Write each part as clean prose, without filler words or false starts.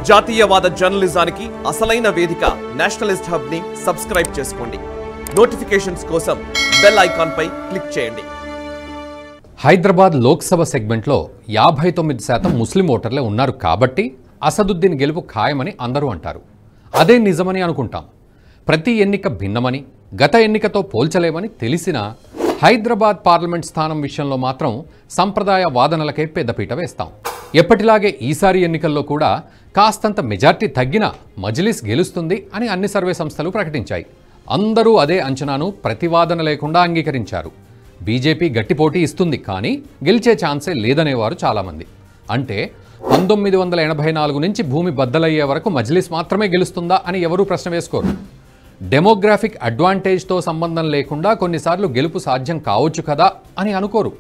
జాతీయవాద జర్నలిజానికి అసలైన వేదిక నేషనలిస్ట్ హబ్ ని సబ్స్క్రైబ్ చేసుకోండి. నోటిఫికేషన్స్ కోసం బెల్ ఐకాన్ పై క్లిక్ చేయండి. హైదరాబాద్ లోక్సభ సెగ్మెంట్లో 59% ముస్లిం ఓటర్లే ఉన్నారు కాబట్టి అసదుద్దీన్ గెలుపు ఖాయమని అందరూ అంటారు. అదే నిజమని అనుకుంటాం. ప్రతి ఎన్నిక భిన్నమని, గత ఎన్నికతో పోల్చలేమని తెలిసినా హైదరాబాద్ పార్లమెంట్ స్థానం విషయంలో మాత్రం సంప్రదాయ వాదనలకే పెద్దపీట వేస్తాం. ఎప్పటిలాగే ఈసారి ఎన్నికల్లో కూడా కాస్తంత మెజార్టీ తగ్గినా మజ్లిస్ గెలుస్తుంది అని అన్ని సర్వే సంస్థలు ప్రకటించాయి. అందరూ అదే అంచనాను ప్రతివాదన లేకుండా అంగీకరించారు. బీజేపీ గట్టి పోటీ ఇస్తుంది, కానీ గెలిచే ఛాన్సే లేదనేవారు చాలామంది. అంటే 1984 నుంచి భూమి బద్దలయ్యే వరకు మజ్లిస్ మాత్రమే గెలుస్తుందా అని ఎవరూ ప్రశ్న వేసుకోరు. డెమోగ్రాఫిక్ అడ్వాంటేజ్తో సంబంధం లేకుండా కొన్నిసార్లు గెలుపు సాధ్యం కావచ్చు కదా అని అనుకోరు.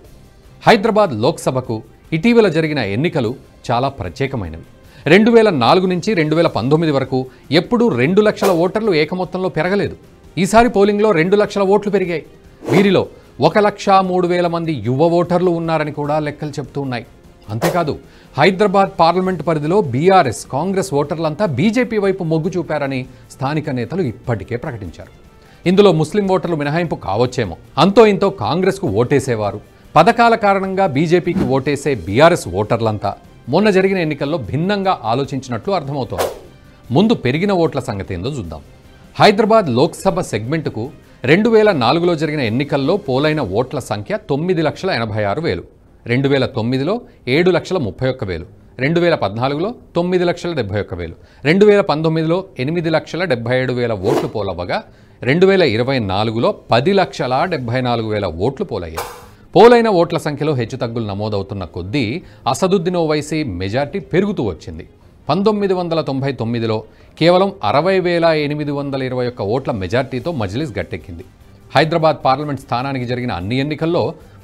హైదరాబాద్ లోక్సభకు ఇటీవల జరిగిన ఎన్నికలు చాలా ప్రత్యేకమైనవి. 2004 నుంచి 2019 వరకు ఎప్పుడూ 2 లక్షల ఓటర్లు ఏకమొత్తంలో పెరగలేదు. ఈసారి పోలింగ్లో 2 లక్షల ఓట్లు పెరిగాయి. వీరిలో 1,03,000 మంది యువ ఓటర్లు ఉన్నారని కూడా లెక్కలు చెప్తూ ఉన్నాయి. అంతేకాదు, హైదరాబాద్ పార్లమెంటు పరిధిలో బీఆర్ఎస్, కాంగ్రెస్ ఓటర్లంతా బీజేపీ వైపు మొగ్గు చూపారని స్థానిక నేతలు ఇప్పటికే ప్రకటించారు. ఇందులో ముస్లిం ఓటర్లు మినహాయింపు కావచ్చేమో. అంతో ఇంతో కాంగ్రెస్కు ఓటేసేవారు, పథకాల కారణంగా బీజేపీకి ఓటేసే బీఆర్ఎస్ ఓటర్లంతా మొన్న జరిగిన ఎన్నికల్లో భిన్నంగా ఆలోచించినట్లు అర్థమవుతోంది. ముందు పెరిగిన ఓట్ల సంగతి ఏందో చూద్దాం. హైదరాబాద్ లోక్సభ సెగ్మెంటుకు 2004లో జరిగిన ఎన్నికల్లో పోలైన ఓట్ల సంఖ్య 9,86,000, 2009లో 7,31,000, 2014లో 9,71,000, 2019లో 8,77,000 ఓట్లు పోలవ్వగా 2024లో 10,74,000 ఓట్లు పోలయ్యాయి. పోలైన ఓట్ల సంఖ్యలో హెచ్చుతగ్గులు నమోదవుతున్న కొద్దీ అసదుద్దీన్ ఓవైసీ మెజార్టీ పెరుగుతూ వచ్చింది. 1999లో కేవలం 60,821 ఓట్ల మెజార్టీతో మజ్లిస్ గట్టెక్కింది. హైదరాబాద్ పార్లమెంట్ స్థానానికి జరిగిన అన్ని ఎన్నికల్లో,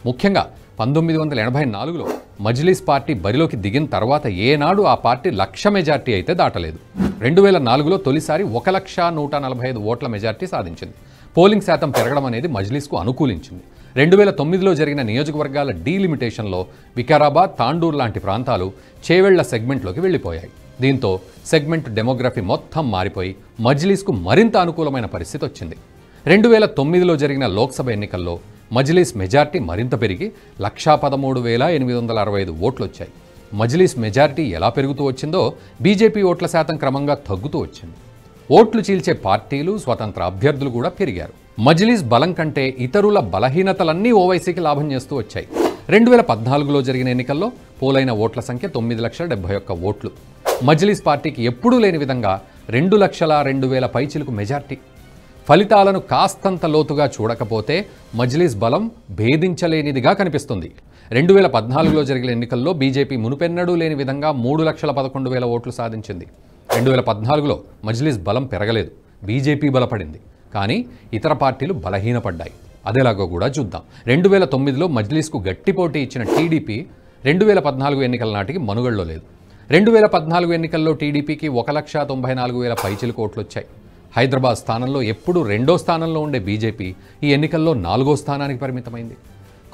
ముఖ్యంగా 1984లో మజ్లిస్ పార్టీ బరిలోకి దిగిన తర్వాత ఏనాడు ఆ పార్టీ 1,00,000 మెజార్టీ అయితే దాటలేదు. 2004లో తొలిసారి 1,145,000 ఓట్ల మెజార్టీ సాధించింది. పోలింగ్ శాతం పెరగడం అనేది మజ్లిస్కు అనుకూలించింది. 2009లో జరిగిన నియోజకవర్గాల డీలిమిటేషన్లో వికారాబాద్, తాండూర్ లాంటి ప్రాంతాలు చేవెళ్ల సెగ్మెంట్లోకి వెళ్ళిపోయాయి. దీంతో సెగ్మెంట్ డెమోగ్రఫీ మొత్తం మారిపోయి మజ్లిస్కు మరింత అనుకూలమైన పరిస్థితి వచ్చింది. 2009లో జరిగిన లోక్సభ ఎన్నికల్లో మజ్లిస్ మెజార్టీ మరింత పెరిగి 1,13,865 ఓట్లు వచ్చాయి. మజ్లిస్ మెజార్టీ ఎలా పెరుగుతూ వచ్చిందో బీజేపీ ఓట్ల శాతం క్రమంగా తగ్గుతూ వచ్చింది. ఓట్లు చీల్చే పార్టీలు, స్వతంత్ర అభ్యర్థులు కూడా పెరిగారు. మజ్లిస్ బలం కంటే ఇతరుల బలహీనతలన్నీ ఓవైసీకి లాభం చేస్తూ వచ్చాయి. 2014లో జరిగిన ఎన్నికల్లో పోలైన ఓట్ల సంఖ్య 9,71,000 ఓట్లు. మజ్లిస్ పార్టీకి ఎప్పుడూ లేని విధంగా 2,02,000 పైచిలకు మెజార్టీ. ఫలితాలను కాస్తంత లోతుగా చూడకపోతే మజ్లిస్ బలం భేదించలేనిదిగా కనిపిస్తుంది. 2014లో జరిగిన ఎన్నికల్లో బీజేపీ మునుపెన్నడూ లేని విధంగా 3,11,000 ఓట్లు సాధించింది. 2014లో మజ్లిస్ బలం పెరగలేదు, బీజేపీ బలపడింది. కానీ ఇతర పార్టీలు బలహీనపడ్డాయి. అదేలాగో కూడా చూద్దాం. 2009లో మజ్లిస్కు గట్టి పోటీ ఇచ్చిన టీడీపీ 2014 ఎన్నికల నాటికి మనుగడలో లేదు. 2014 ఎన్నికల్లో టీడీపీకి 1,94,000 పైచిలకు ఓట్లు వచ్చాయి. హైదరాబాద్ స్థానంలో ఎప్పుడూ 2వ స్థానంలో ఉండే బీజేపీ ఈ ఎన్నికల్లో 4వ స్థానానికి పరిమితమైంది.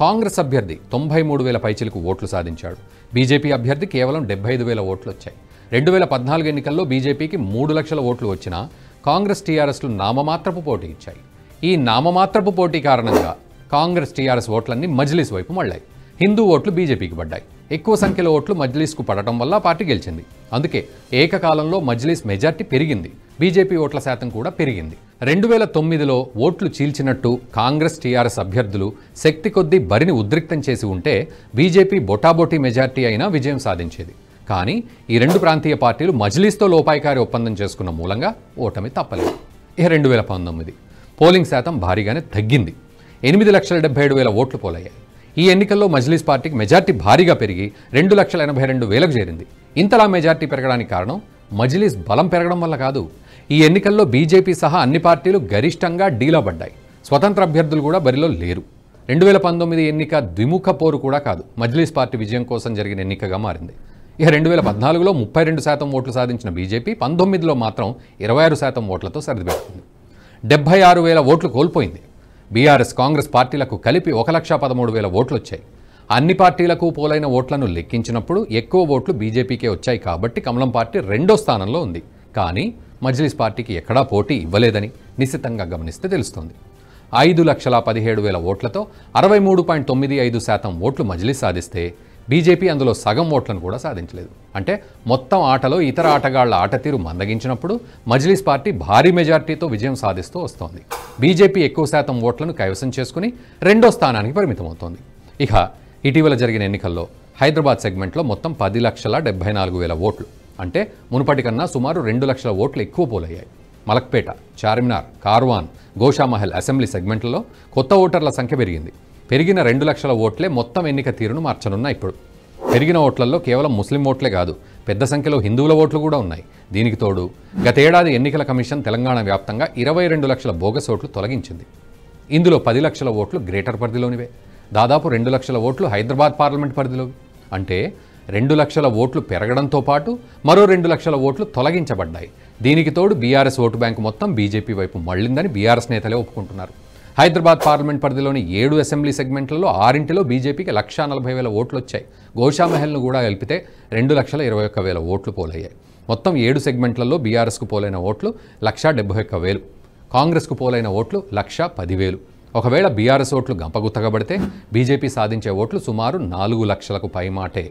కాంగ్రెస్ అభ్యర్థి 93,000 పైచిలకు ఓట్లు సాధించాడు. బీజేపీ అభ్యర్థి కేవలం 75,000 ఓట్లు వచ్చాయి. 2014 ఎన్నికల్లో బీజేపీకి 3 లక్షల ఓట్లు వచ్చినా కాంగ్రెస్, టీఆర్ఎస్లు నామమాత్రపు పోటీ ఇచ్చాయి. ఈ నామమాత్రపు పోటీ కారణంగా కాంగ్రెస్, టీఆర్ఎస్ ఓట్లన్నీ మజ్లిస్ వైపు మళ్ళాయి. హిందూ ఓట్లు బీజేపీకి పడ్డాయి. ఎక్కువ సంఖ్యలో ఓట్లు మజ్లిస్కు పడటం వల్ల పార్టీ గెలిచింది. అందుకే ఏకకాలంలో మజ్లిస్ మెజార్టీ పెరిగింది, బీజేపీ ఓట్ల శాతం కూడా పెరిగింది. 2009లో ఓట్లు చీల్చినట్టు కాంగ్రెస్, టీఆర్ఎస్ అభ్యర్థులు శక్తి కొద్దీ బరిని ఉద్రిక్తం చేసి ఉంటే బీజేపీ బొటాబొటీ మెజార్టీ అయినా విజయం సాధించేది. కానీ ఈ 2 ప్రాంతీయ పార్టీలు మజ్లిస్తో లోపాయికారి ఒప్పందం చేసుకున్న మూలంగా ఓటమి తప్పలేదు. 2019 పోలింగ్ శాతం భారీగానే తగ్గింది. 8,77,000 ఓట్లు పోలయ్యాయి. ఈ ఎన్నికల్లో మజ్లిస్ పార్టీకి మెజార్టీ భారీగా పెరిగి 2,82,000 చేరింది. ఇంతలా మెజార్టీ పెరగడానికి కారణం మజ్లిస్ బలం పెరగడం వల్ల కాదు. ఈ ఎన్నికల్లో బీజేపీ సహా అన్ని పార్టీలు గరిష్టంగా డీలా పడ్డాయి. స్వతంత్ర అభ్యర్థులు కూడా బరిలో లేరు. 2019 ఎన్నిక ద్విముఖ పోరు కూడా కాదు, మజ్లిస్ పార్టీ విజయం కోసం జరిగిన ఎన్నికగా మారింది. 2014లో 32% ఓట్లు సాధించిన బీజేపీ 19లో మాత్రం 26% ఓట్లతో సరిదిపెట్టుకుంది. 76,000 ఓట్లు కోల్పోయింది. బీఆర్ఎస్, కాంగ్రెస్ పార్టీలకు కలిపి 1,13,000 ఓట్లు వచ్చాయి. అన్ని పార్టీలకు పోలైన ఓట్లను లెక్కించినప్పుడు ఎక్కువ ఓట్లు బీజేపీకే వచ్చాయి కాబట్టి కమలం పార్టీ 2వ స్థానంలో ఉంది. కానీ మజ్లిస్ పార్టీకి ఎక్కడా పోటీ ఇవ్వలేదని నిశితంగా గమనిస్తే తెలుస్తోంది. 5,17,000 ఓట్లతో 63.95% ఓట్లు మజ్లిస్ సాధిస్తే బీజేపీ అందులో సగం ఓట్లను కూడా సాధించలేదు. అంటే మొత్తం ఆటలో ఇతర ఆటగాళ్ల ఆటతీరు మందగించినప్పుడు మజ్లిస్ పార్టీ భారీ మెజార్టీతో విజయం సాధిస్తూ వస్తోంది. బీజేపీ ఎక్కువ శాతం ఓట్లను కైవసం చేసుకుని 2వ స్థానానికి పరిమితమవుతోంది. ఇక ఇటీవల జరిగిన ఎన్నికల్లో హైదరాబాద్ సెగ్మెంట్లో మొత్తం 10,74,000 ఓట్లు, అంటే మునుపటి కన్నా సుమారు 2 లక్షల ఓట్లు ఎక్కువ పోలయ్యాయి. మలక్పేట, చార్మినార్, కార్వాన్, గోషామహల్ అసెంబ్లీ సెగ్మెంట్లలో కొత్త ఓటర్ల సంఖ్య పెరిగింది. పెరిగిన 2 లక్షల ఓట్లే మొత్తం ఎన్నిక తీరును మార్చనున్నాయి. ఇప్పుడు పెరిగిన ఓట్లలో కేవలం ముస్లిం ఓట్లే కాదు, పెద్ద సంఖ్యలో హిందువుల ఓట్లు కూడా ఉన్నాయి. దీనికి తోడు గతేడాది ఎన్నికల కమిషన్ తెలంగాణ వ్యాప్తంగా 22 లక్షల బోగస్ ఓట్లు తొలగించింది. ఇందులో 10 లక్షల ఓట్లు గ్రేటర్ పరిధిలోనివే, దాదాపు 2 లక్షల ఓట్లు హైదరాబాద్ పార్లమెంట్ పరిధిలోవి. అంటే 2 లక్షల ఓట్లు పెరగడంతో పాటు మరో 2 లక్షల ఓట్లు తొలగించబడ్డాయి. దీనికి తోడు బీఆర్ఎస్ ఓటు బ్యాంకు మొత్తం బీజేపీ వైపు మళ్లిందని బీఆర్ఎస్ నేతలే ఒప్పుకుంటున్నారు. హైదరాబాద్ పార్లమెంట్ పరిధిలోని 7 అసెంబ్లీ సెగ్మెంట్లలో 6 బీజేపీకి 1,40,000 ఓట్లు వచ్చాయి. గోషామహల్ను కూడా కలిపితే 2,21,000 ఓట్లు పోలయ్యాయి. మొత్తం 7 సెగ్మెంట్లలో బీఆర్ఎస్కు పోలైన ఓట్లు 1,71,000, కాంగ్రెస్కు పోలైన ఓట్లు 1,10,000. ఒకవేళ బీఆర్ఎస్ ఓట్లు గంపగుత్తగబడితే బీజేపీ సాధించే ఓట్లు సుమారు 4 లక్షలకు పైమాటే.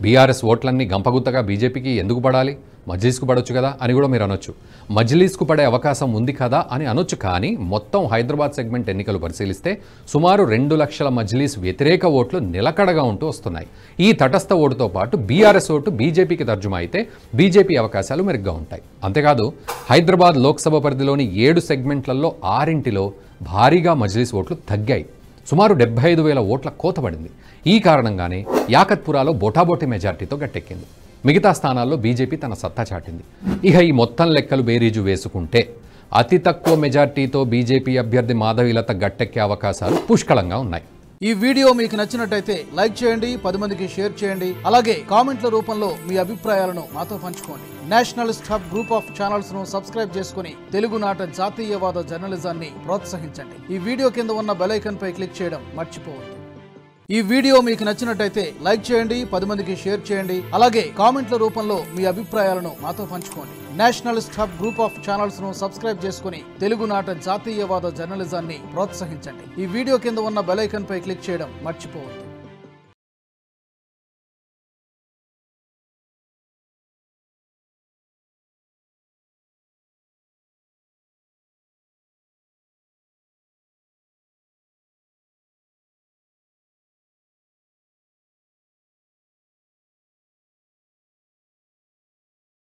బీఆర్ఎస్ ఓట్లన్నీ గంపగుత్తగా బీజేపీకి ఎందుకు పడాలి, మజ్లిస్కు పడొచ్చు కదా అని కూడా మీరు అనొచ్చు. మజ్లిస్కు పడే అవకాశం ఉంది కదా అని అనొచ్చు. కానీ మొత్తం హైదరాబాద్ సెగ్మెంట్ ఎన్నికలు పరిశీలిస్తే సుమారు 2 లక్షల మజ్లిస్ వ్యతిరేక ఓట్లు నిలకడగా ఉంటూ వస్తున్నాయి. ఈ తటస్థ ఓటుతో పాటు బీఆర్ఎస్ ఓటు బీజేపీకి తర్జుమా అయితే బీజేపీ అవకాశాలు మెరుగ్గా ఉంటాయి. అంతేకాదు హైదరాబాద్ లోక్సభ పరిధిలోని 7 సెగ్మెంట్లలో 6 భారీగా మజ్లిస్ ఓట్లు తగ్గాయి. సుమారు 75,000 ఓట్ల కోతపడింది. ఈ కారణంగానే యాకత్పురాలో బోటాబోటి మెజార్టీతో గట్టెక్కింది. మిగతా స్థానాల్లో బీజేపీ తన సత్తా చాటింది. ఇక ఈ మొత్తం లెక్కలు బేరీజు వేసుకుంటే అతి తక్కువ మెజార్టీతో బీజేపీ అభ్యర్థి మాధవీలత గట్టెక్కే అవకాశాలు పుష్కలంగా ఉన్నాయి. ఈ వీడియో మీకు నచ్చినట్టయితే లైక్ చేయండి, 10 మందికి షేర్ చేయండి. అలాగే కామెంట్ల రూపంలో మీ అభిప్రాయాలను మాతో పంచుకోండి. Nationalist hub group of channels ను సబ్స్క్రైబ్ చేసుకుని తెలుగునాట జాతీయవాద జర్నలిజాన్ని ప్రోత్సహించండి. ఈ వీడియో కింద ఉన్న బెల్ ఐకాన్ పై క్లిక్ చేయడం మర్చిపోవద్దు. ఈ వీడియో మీకు నచ్చినట్టయితే లైక్ చేయండి, 10 మందికి షేర్ చేయండి. అలాగే కామెంట్ల రూపంలో మీ అభిప్రాయాలను మాతో పంచుకోండి. Nationalist hub group of channels ను సబ్స్క్రైబ్ చేసుకుని తెలుగునాట జాతీయవాద జర్నలిజాన్ని ప్రోత్సహించండి. ఈ వీడియో కింద ఉన్న బెల్ ఐకాన్ పై క్లిక్ చేయడం మర్చిపోవద్దు.